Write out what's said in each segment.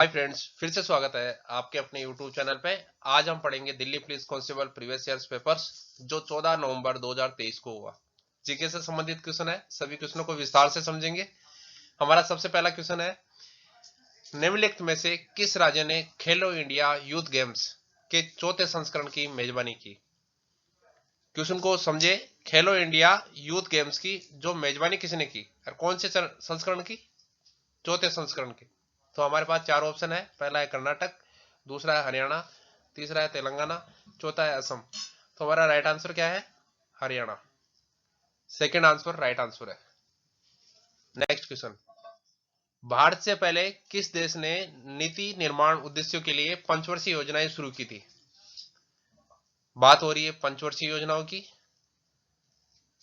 Hi friends, फिर से स्वागत है आपके अपने यूट्यूब चैनल पे। आज हम पढ़ेंगे Delhi police constable previous years papers जो 14 नवंबर 2023 को हुआ। जीके से संबंधित क्वेश्चन है, सभी क्वेश्चनों को विस्तार से समझेंगे। हमारा सबसे पहला क्वेश्चन है, निम्नलिखित में से किस राज्य ने खेलो इंडिया यूथ गेम्स के चौथे संस्करण की मेजबानी की? क्वेश्चन को समझे। खेलो इंडिया यूथ गेम्स की जो मेजबानी किसने की और कौन से संस्करण की? चौथे संस्करण की। तो हमारे पास चार ऑप्शन है। पहला है कर्नाटक, दूसरा है हरियाणा, तीसरा है तेलंगाना, चौथा है असम। तो हमारा राइट आंसर क्या है? Haryana. Second answer right answer है। नेक्स्ट क्वेश्चन, भारत से पहले किस देश ने नीति निर्माण उद्देश्यों के लिए पंचवर्षीय योजनाएं शुरू की थी? बात हो रही है पंचवर्षीय योजनाओं की,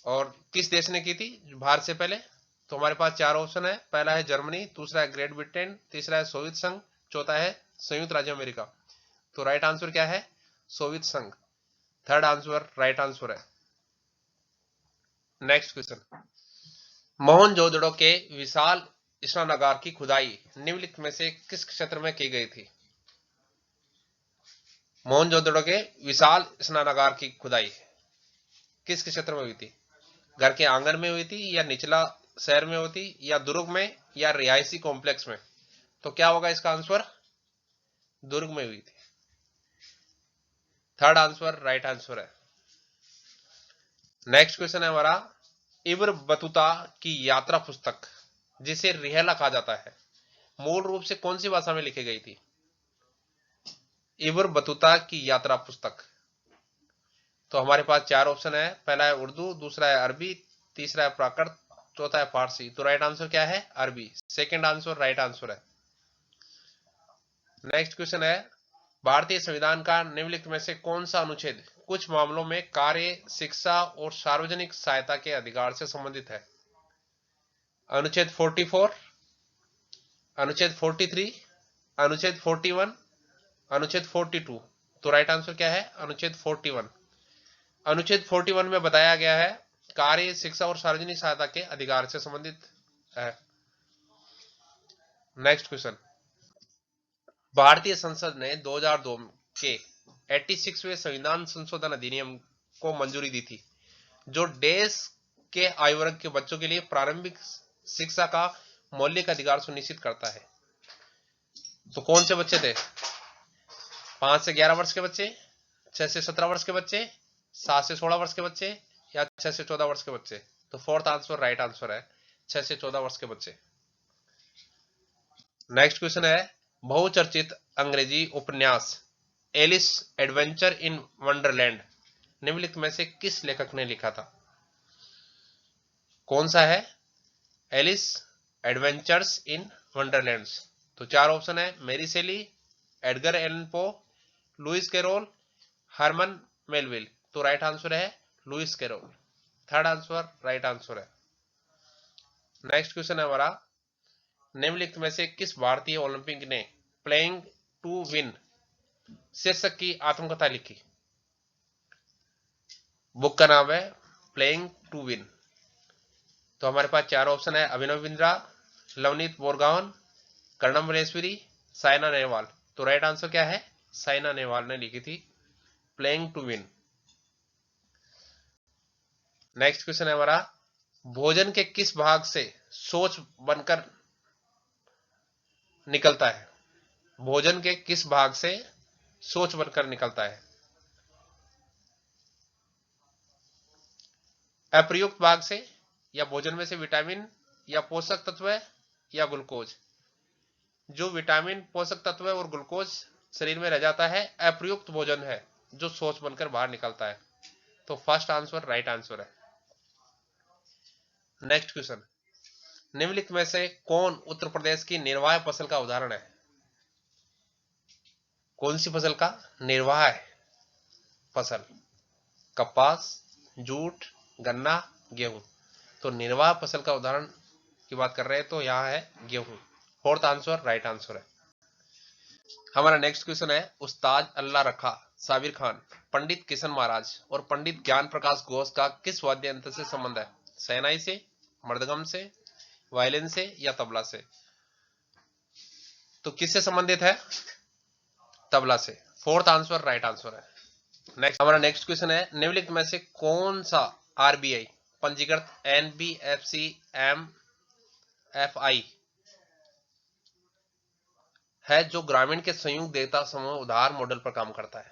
और किस देश ने की थी भारत से पहले? तो हमारे पास चार ऑप्शन है। पहला है जर्मनी, दूसरा है ग्रेट ब्रिटेन, तीसरा है सोवियत संघ, चौथा है संयुक्त राज्य अमेरिका। तो राइट आंसर क्या है? सोवियत संघ। थर्ड आंसर राइट आंसर है। नेक्स्ट क्वेश्चन, मोहनजोदड़ो के विशाल स्नानागार की खुदाई निम्नलिखित में से किस क्षेत्र में की गई थी? मोहनजोदड़ो के विशाल स्नानागार की खुदाई किस क्षेत्र में हुई थी? घर के आंगन में हुई थी, या निचला शहर में हुई थी, या दुर्ग में, या रिहायशी कॉम्प्लेक्स में? तो क्या होगा इसका आंसर? दुर्ग में हुई थी। थर्ड आंसर राइट आंसर है। नेक्स्ट क्वेश्चन है हमारा, इब्र बतूता की यात्रा पुस्तक जिसे रिहेला कहा जाता है मूल रूप से कौन सी भाषा में लिखी गई थी? इब्र बतूता की यात्रा पुस्तक। तो हमारे पास चार ऑप्शन है। पहला है उर्दू, दूसरा है अरबी, तीसरा है प्राकृत, चौथा है फारसी। तो राइट आंसर क्या है? अरबी। सेकंड आंसर राइट आंसर है। नेक्स्ट क्वेश्चन है, भारतीय संविधान का निम्नलिखित में से कौन सा अनुच्छेद कुछ मामलों में कार्य, शिक्षा और सार्वजनिक सहायता के अधिकार से संबंधित है? अनुच्छेद 44, अनुच्छेद 43, अनुच्छेद 41, अनुच्छेद 42। तो राइट आंसर क्या है? अनुच्छेद 41। अनुच्छेद 41 में बताया गया है कार्य, शिक्षा और सार्वजनिक सहायता के अधिकार से संबंधित है। नेक्स्ट क्वेश्चन, भारतीय संसद ने 2002 के 86वें संविधान संशोधन अधिनियम को मंजूरी दी थी जो देश के आयु वर्ग के बच्चों के लिए प्रारंभिक शिक्षा का मौलिक अधिकार सुनिश्चित करता है। तो कौन से बच्चे थे? 5 से 11 वर्ष के बच्चे, 6 से 17 वर्ष के बच्चे, 7 से 16 वर्ष के बच्चे, या 6 से 14 वर्ष के बच्चे? तो फोर्थ आंसर राइट आंसर है, 6 से 14 वर्ष के बच्चे। नेक्स्ट क्वेश्चन है, बहुचर्चित अंग्रेजी उपन्यास एलिस एडवेंचर इन वंडरलैंड निम्नलिखित में से किस लेखक ने लिखा था? कौन सा है एलिस एडवेंचर्स इन वंडरलैंड्स? तो चार ऑप्शन है। Mary Shelley, Edgar Allan Poe, Lewis Carroll, Herman Melville. तो राइट आंसर है Lewis Carroll. Third answer right answer है। नेक्स्ट क्वेश्चन है हमारा, निम्नलिखित में से किस भारतीय ओलंपिक ने प्लेइंग टू विन शीर्षक की आत्मकथा लिखी? बुक का नाम है प्लेइंग टू विन। तो हमारे पास चार ऑप्शन है। अभिनव बिंद्रा, लवनीत बोरगावन, कर्णम मलेश्वरी, साइना नेहवाल। तो राइट आंसर क्या है? साइना नेहवाल ने लिखी थी playing to win. Next question है हमारा, भोजन के किस भाग से सोच बनकर निकलता है? भोजन के किस भाग से सोच बनकर निकलता है? अप्रयुक्त भाग से, या भोजन में से विटामिन या पोषक तत्व, या ग्लूकोज? जो विटामिन, पोषक तत्व और ग्लूकोज शरीर में रह जाता है अप्रयुक्त भोजन है जो सोच बनकर बाहर निकलता है। तो फर्स्ट आंसर राइट आंसर है। नेक्स्ट क्वेश्चन, निम्नलिखित में से कौन उत्तर प्रदेश की निर्वाह फसल का उदाहरण है? कौन सी फसल का निर्वाह फसल? कपास, जूट, गन्ना, गेहूं। तो निर्वाह फसल का उदाहरण की बात कर रहे हैं तो यहां है गेहूं। फोर्थ आंसर राइट आंसर है। हमारा नेक्स्ट क्वेश्चन है, उस्ताद अल्लाह रखा साबिर खान, पंडित किशन महाराज और पंडित ज्ञान प्रकाश घोष का किस वाद्य यंत्र से संबंध है? शहनाई से, मृदगम से, वायलिन से, या तबला से? तो किससे संबंधित है? तबला से। फोर्थ आंसर राइट आंसर है। नेक्स्ट हमारा नेक्स्ट क्वेश्चन है, निम्नलिखित में से कौन सा आरबीआई पंजीकृत एनबीएफसी एमएफआई है जो ग्रामीण के संयुक्त देयता समूह उधार मॉडल पर काम करता है?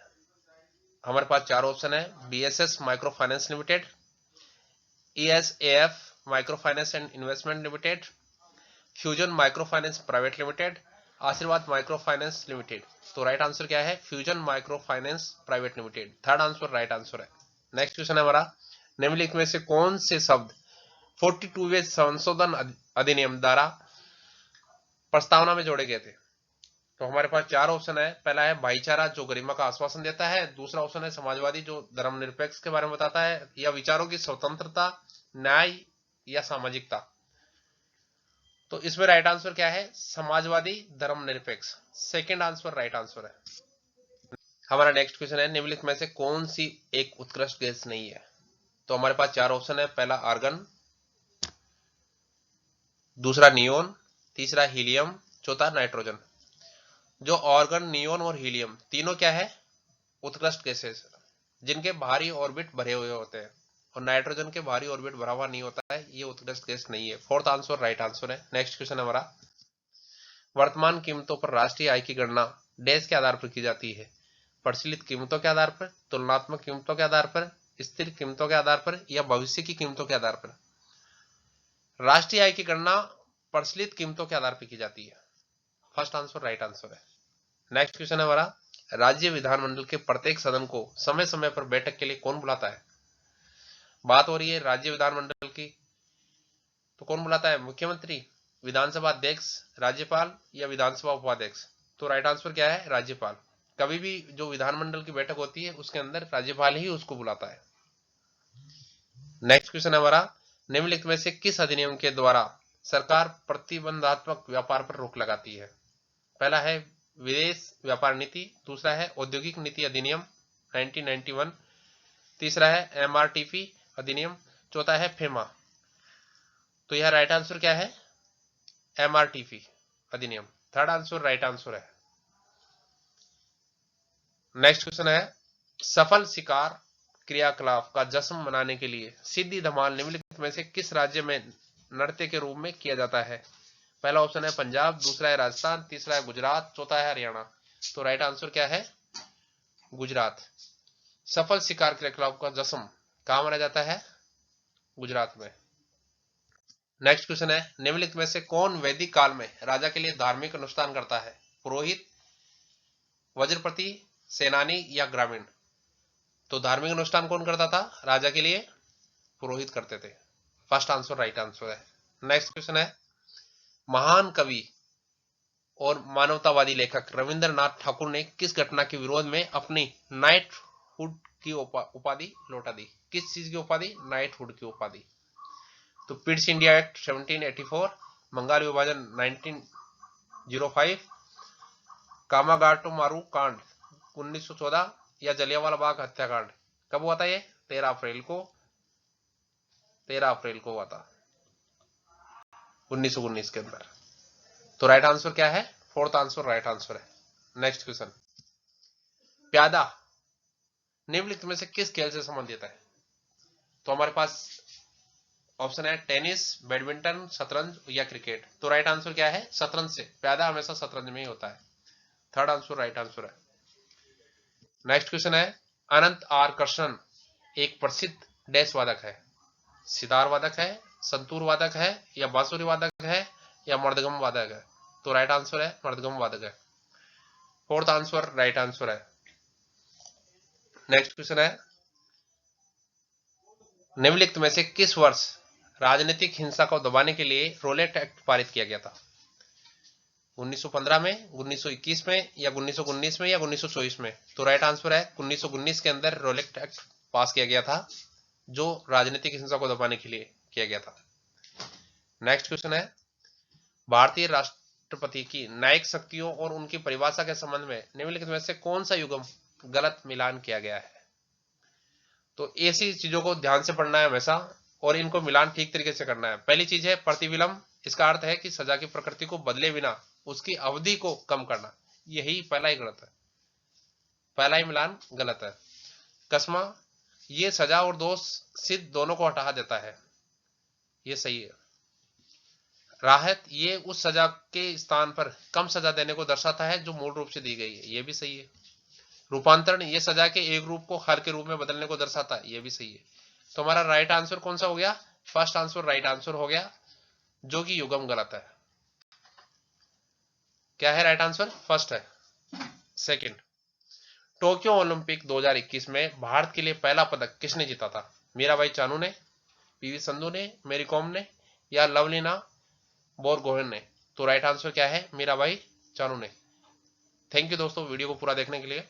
हमारे पास चार ऑप्शन है, BSS micro finance limited, ESAF micro finance and investment limited, fusion micro finance private limited, Ashirvad micro finance limited. तो राइट आंसर क्या है? Fusion micro finance private limited. Third answer right answer है। नेक्स्ट क्वेश्चन है हमारा, निम्नलिखित में से कौन से शब्द 42वें संशोधन अधिनियम द्वारा प्रस्तावना में जोड़े गए थे? तो हमारे पास चार ऑप्शन है, पहला है भाईचारा जो गरिमा का आश्वासन देता है, दूसरा ऑप्शन है समाजवादी जो धर्मनिरपेक्ष के बारे में बताता है, या विचारों की स्वतंत्रता, न्याय या सामाजिकता। तो इसमें राइट आंसर क्या है? समाजवादी धर्मनिरपेक्ष। सेकंड आंसर राइट आंसर है। हमारा नेक्स्ट क्वेश्चन है, निम्नलिखित में से कौन सी एक उत्कृष्ट गैस नहीं है? तो हमारे पास चार ऑप्शन है, पहला आर्गन, दूसरा नियोन, तीसरा हीलियम, चौथा नाइट्रोजन। जो ऑर्गन, नियोन और हीलियम तीनों क्या है? उत्कृष्ट गैसेस जिनके बाहरी ऑर्बिट भरे हुए होते हैं, और नाइट्रोजन के बाहरी ऑर्बिट भरा हुआ नहीं होता है, ये उत्कृष्ट गैस नहीं है। फोर्थ आंसर राइट आंसर है। नेक्स्ट क्वेश्चन हमारा, वर्तमान कीमतों पर राष्ट्रीय आय की गणना डैश के आधार पर की जाती है? प्रचलित कीमतों के आधार पर, तुलनात्मक कीमतों के आधार पर, स्थिर कीमतों के आधार पर, या भविष्य की कीमतों के आधार पर? राष्ट्रीय आय की गणना प्रचलित कीमतों के आधार पर की जाती है। फर्स्ट आंसर राइट आंसर है। नेक्स्ट क्वेश्चन है हमारा, राज्य विधानमंडल के प्रत्येक सदन को समय समय पर बैठक के लिए कौन बुलाता है? बात हो रही है राज्य विधानमंडल की, तो कौन बुलाता है? मुख्यमंत्री, विधानसभा अध्यक्ष, राज्यपाल या विधानसभा उपाध्यक्ष? तो राइट आंसर क्या है? राज्यपाल। कभी भी जो विधानमंडल की बैठक होती है उसके अंदर राज्यपाल ही उसको बुलाता है। नेक्स्ट क्वेश्चन है हमारा, निम्नलिखित में से किस अधिनियम के द्वारा सरकार प्रतिबंधात्मक व्यापार पर रोक लगाती है? पहला है विदेश व्यापार नीति, दूसरा है औद्योगिक नीति अधिनियम 1991, तीसरा है एमआरटीपी अधिनियम, चौथा है फेमा। तो यह राइट आंसर क्या है? एमआरटीपी अधिनियम। थर्ड आंसर राइट आंसर है। नेक्स्ट क्वेश्चन है, सफल शिकार क्रियाकलाप का जश्न मनाने के लिए सिद्धि धमाल निम्नलिखित में से किस राज्य में नृत्य के रूप में किया जाता है? पहला ऑप्शन है पंजाब, दूसरा है राजस्थान, तीसरा है गुजरात, चौथा है हरियाणा। तो राइट आंसर क्या है? गुजरात। सफल शिकार क्रियाकलाप का जश्न कहां मनाया जाता है? गुजरात में। नेक्स्ट क्वेश्चन है, निम्नलिखित में से कौन वैदिक काल में राजा के लिए धार्मिक अनुष्ठान करता है? पुरोहित, वज्रपति, सेनानी या ग्रामीण? तो धार्मिक अनुष्ठान कौन करता था राजा के लिए? पुरोहित करते थे। फर्स्ट आंसर राइट आंसर है। नेक्स्ट क्वेश्चन है, महान कवि और मानवतावादी लेखक रविंद्रनाथ ठाकुर ने किस घटना के विरोध में अपनी नाइटहुड की उपाधि लौटा दी? किस चीज की उपाधि? नाइटहुड की उपाधि। तो पिट्स इंडिया एक्ट 1784, बंगाल विभाजन 1905, कामागाटो मारू कांड 1914 या जलियांवाला बाग हत्याकांड? कब हुआ था ये? 13 अप्रैल को हुआ था 1919 के अंदर। तो राइट आंसर क्या है? फोर्थ आंसर राइट आंसर है। नेक्स्ट क्वेश्चन, प्यादा निम्नलिखित में से किस खेल से संबंधित है? तो हमारे पास ऑप्शन है टेनिस, बैडमिंटन, शतरंज या क्रिकेट। तो राइट आंसर क्या है? शतरंज से। प्यादा हमेशा शतरंज में ही होता है। थर्ड आंसर राइट आंसर है। नेक्स्ट क्वेश्चन है, अनंत आर कृष्णन एक प्रसिद्ध डैश वादक है? सितार वादक है, संतूर वादक है, या बांसुरी वादक है, या मृदगम वादक है? तो राइट आंसर है मृदगम वादक है। फोर्थ आंसर राइट आंसर है। नेक्स्ट क्वेश्चन है, निम्नलिखित में से किस वर्ष राजनीतिक हिंसा को दबाने के लिए रोलेट एक्ट पारित किया गया था? 1915 में, 1921 में, या 1919 में, या 1924 में? तो राइट आंसर है 1919 के अंदर रोलेट एक्ट पास किया गया था, जो राजनीतिक हिंसा को दबाने के लिए किया गया था। नेक्स्ट क्वेश्चन है, भारतीय राष्ट्रपति की न्यायिक शक्तियों और उनकी परिभाषा के संबंध में निम्नलिखित में से कौन सा युग्म गलत मिलान किया गया है? तो ऐसी चीजों को ध्यान से पढ़ना है हमेशा, और इनको मिलान ठीक तरीके से करना है। पहली चीज है प्रतिविलंब। इसका अर्थ है कि सजा की प्रकृति को बदले बिना उसकी अवधि को कम करना, यही पहला ही गलत है, पहला ही मिलान गलत है। कसमा, ये सजा और दोष सिद्ध दोनों को हटा देता है, ये सही है। राहत, ये उस सजा के स्थान पर कम सजा देने को दर्शाता है जो मूल रूप से दी गई है, ये भी सही है। रूपांतरण, ये सजा के एक रूप को हर के रूप में बदलने को दर्शाता है, ये भी सही है। तो हमारा राइट आंसर कौन सा हो गया? फर्स्ट आंसर राइट आंसर हो गया, जो कि युग्म गलत है। क्या है राइट आंसर? फर्स्ट है। सेकंड, टोक्यो ओलंपिक 2021 में भारत के लिए पहला पदक किसने जीता था? मीराबाई चानू ने, पीवी संधू ने, मेरी कॉम ने, या लवलीना बोरगोहेन ने? तो राइट आंसर क्या है? मीराबाई चानू ने। थैंक यू दोस्तों वीडियो को पूरा देखने के लिए।